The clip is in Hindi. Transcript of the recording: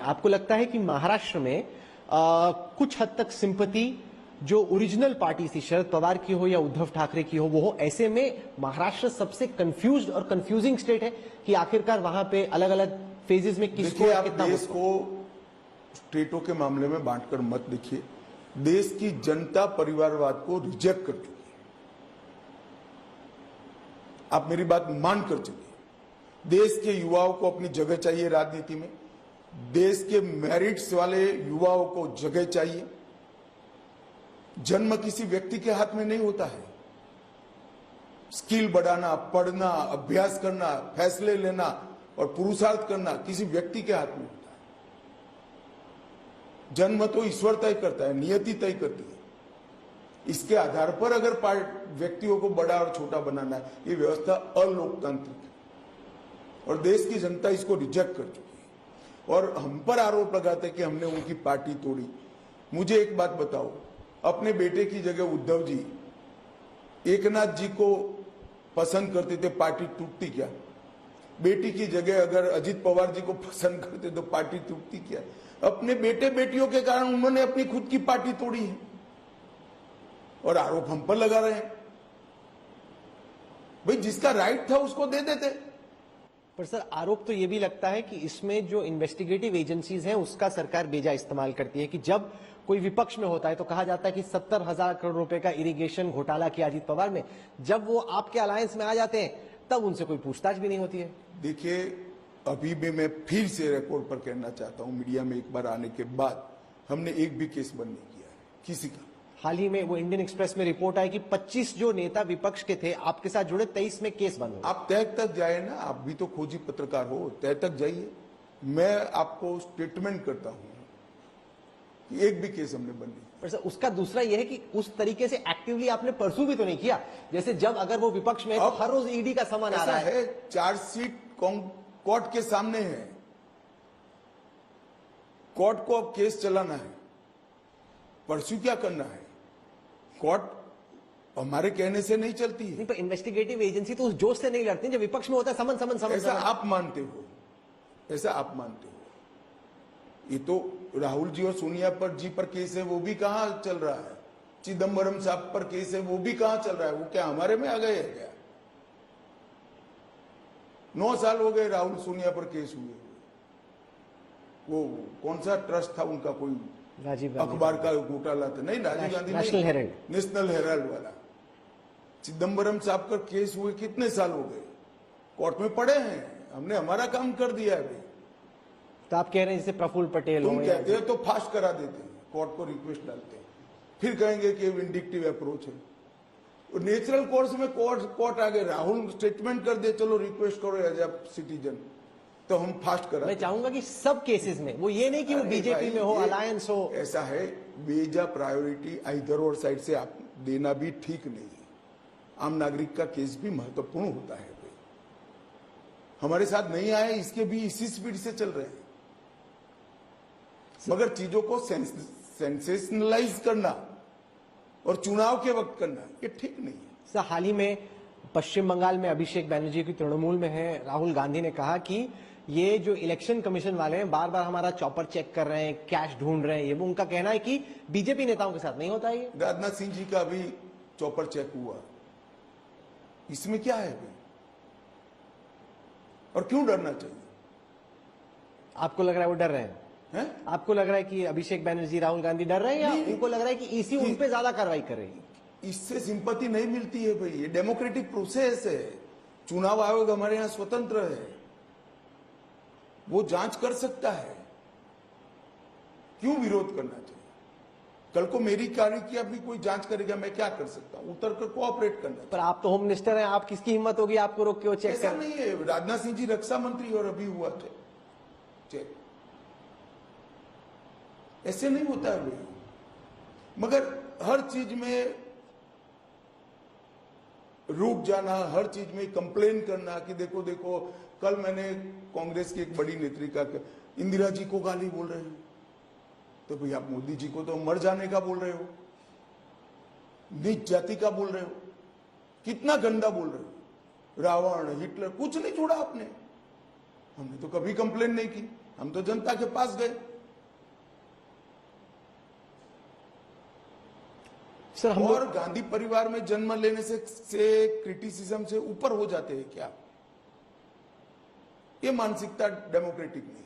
आपको लगता है कि महाराष्ट्र में कुछ हद तक सिंपैथी जो ओरिजिनल पार्टी थी, शरद पवार की हो या उद्धव ठाकरे की हो, वो हो, ऐसे में महाराष्ट्र सबसे कंफ्यूज्ड और कंफ्यूजिंग स्टेट है कि आखिरकार वहां पे अलग अलग फेजेस में किसको कितना देश को स्टेटों के मामले में बांटकर मत देखिए। देश की जनता परिवारवाद को रिजेक्ट कर चुकी है, आप मेरी बात मान कर चलिए। देश के युवाओं को अपनी जगह चाहिए राजनीति में, देश के मेरिट्स वाले युवाओं को जगह चाहिए। जन्म किसी व्यक्ति के हाथ में नहीं होता है। स्किल बढ़ाना, पढ़ना, अभ्यास करना, फैसले लेना और पुरुषार्थ करना किसी व्यक्ति के हाथ में होता है। जन्म तो ईश्वर तय करता है, नियति तय करती है। इसके आधार पर अगर व्यक्तियों को बड़ा और छोटा बनाना है, ये व्यवस्था अलोकतांत्रिक है और देश की जनता इसको रिजेक्ट कर चुकी है। और हम पर आरोप लगाते कि हमने उनकी पार्टी तोड़ी। मुझे एक बात बताओ, अपने बेटे की जगह उद्धव जी एकनाथ जी को पसंद करते थे, पार्टी टूटती क्या? बेटी की जगह अगर अजित पवार जी को पसंद करते तो पार्टी टूटती क्या? अपने बेटे बेटियों के कारण उन्होंने अपनी खुद की पार्टी तोड़ी है और आरोप हम पर लगा रहे हैं। भाई जिसका राइट था उसको दे देते। पर सर, आरोप तो यह भी लगता है कि इसमें जो इन्वेस्टिगेटिव एजेंसीज हैं उसका सरकार बेजा इस्तेमाल करती है कि जब कोई विपक्ष में होता है तो कहा जाता है कि 70,000 करोड़ रुपए का इरिगेशन घोटाला किया अजित पवार ने, जब वो आपके अलायंस में आ जाते हैं तब उनसे कोई पूछताछ भी नहीं होती है। देखिए, अभी भी मैं फिर से रिकॉर्ड पर कहना चाहता हूं, मीडिया में एक बार आने के बाद हमने एक भी केस बंद नहीं किया है किसी का। हाल ही में वो इंडियन एक्सप्रेस में रिपोर्ट आई कि 25 जो नेता विपक्ष के थे आपके साथ जुड़े, 23 में केस बंद हो। आप तय तक जाए ना, आप भी तो खोजी पत्रकार हो, तय तक जाइए। मैं आपको स्टेटमेंट करता हूं कि एक भी केस हमने बंद नहीं। पर सर, उसका दूसरा यह है कि उस तरीके से एक्टिवली आपने परसू भी तो नहीं किया, जैसे जब अगर वो विपक्ष में तो हर रोज ईडी का सामान आ रहा है। चार्जशीट कोर्ट के सामने है, कोर्ट को अब केस चलाना है, परसू क्या करना है? कोर्ट हमारे कहने से नहीं चलती है। नहीं, पर इन्वेस्टिगेटिव एजेंसी तो उस जोश से नहीं लड़ती जब विपक्ष में होता है समन समन समन। ऐसा आप मानते हो, ऐसा आप मानते हो। ये तो राहुल जी और सोनिया जी पर केस है, वो भी कहां चल रहा है। चिदम्बरम साहब पर केस है, वो भी कहां चल रहा है। वो क्या हमारे में आ गए हैं क्या? 9 साल हो गए राहुल सोनिया पर केस हुए। वो कौन सा ट्रस्ट था उनका, कोई राजीव अखबार का घोटाला था? नहीं, Rajiv Gandhi National Herald, National Herald वाला। चिदम्बरम साहब का केस हुए कितने साल हो गए, कोर्ट में पड़े हैं। हमने हमारा काम कर दिया है। तो आप कह रहे हैं जैसे प्रफुल्ल पटेल तुम कहते हो तो फास्ट करा देते हैं, कोर्ट को रिक्वेस्ट डालते हैं, फिर कहेंगे कि विंडिक्टिव अप्रोच है। नेचुरल कोर्स में कोर्ट आगे राहुल स्टेटमेंट कर दे, चलो रिक्वेस्ट करो एज ए सिटीजन, तो हम फास्ट करा। मैं चाहूंगा कि सब केसेस में, वो ये नहीं कि वो बीजेपी में हो, अलायंस हो। ऐसा है, बेजा प्रायोरिटी इधर और साइड से आप देना भी ठीक नहीं है। आम नागरिक का केस भी महत्वपूर्ण होता है। हमारे साथ नहीं आए, इसके भी इसी स्पीड से चल रहे हैं। मगर चीजों को सेंसेशनलाइज करना और चुनाव के वक्त करना, ये ठीक नहीं है। सर, हाल ही में पश्चिम बंगाल में अभिषेक बैनर्जी की तृणमूल में है, राहुल गांधी ने कहा कि ये जो इलेक्शन कमीशन वाले हैं बार बार हमारा चॉपर चेक कर रहे हैं, कैश ढूंढ रहे हैं। ये उनका कहना है कि बीजेपी नेताओं के साथ नहीं होता है। राजनाथ सिंह जी का भी चॉपर चेक हुआ, इसमें क्या है भाई? और क्यों डरना चाहिए? आपको लग रहा है वो डर रहे हैं? आपको लग रहा है कि अभिषेक बैनर्जी, राहुल गांधी डर रहे हैं, या उनको लग रहा है कि ईसी उन पे ज्यादा कार्रवाई कर रही है? इससे सिंपैथी नहीं मिलती है भाई। ये डेमोक्रेटिक प्रोसेस है। चुनाव आयोग हमारे यहां स्वतंत्र है, वो जांच कर सकता है। क्यों विरोध करना चाहिए? कल को मेरी कार्य की अपनी कोई जांच करेगा, मैं क्या कर सकता हूं? उतर कर कोऑपरेट करना। पर आप तो होम मिनिस्टर हैं, आप किसकी हिम्मत होगी आपको रोक के वो चेक ऐसा नहीं है। राजनाथ सिंह जी रक्षा मंत्री और अभी हुआ चेक। ऐसे नहीं होता है भाई। मगर हर चीज में रुक जाना, हर चीज में कंप्लेन करना कि देखो देखो, कल मैंने कांग्रेस की एक बड़ी नेत्री का इंदिरा जी को गाली बोल रहे हो, तो भाई आप मोदी जी को तो मर जाने का बोल रहे हो, नीच जाति का बोल रहे हो, कितना गंदा बोल रहे हो। रावण, हिटलर, कुछ नहीं छोड़ा आपने। हमने तो कभी कंप्लेन नहीं की। हम तो जनता के पास गए। सर हम और गांधी परिवार में जन्म लेने से क्रिटिसिज्म से ऊपर हो जाते हैं क्या? ये मानसिकता डेमोक्रेटिक नहीं।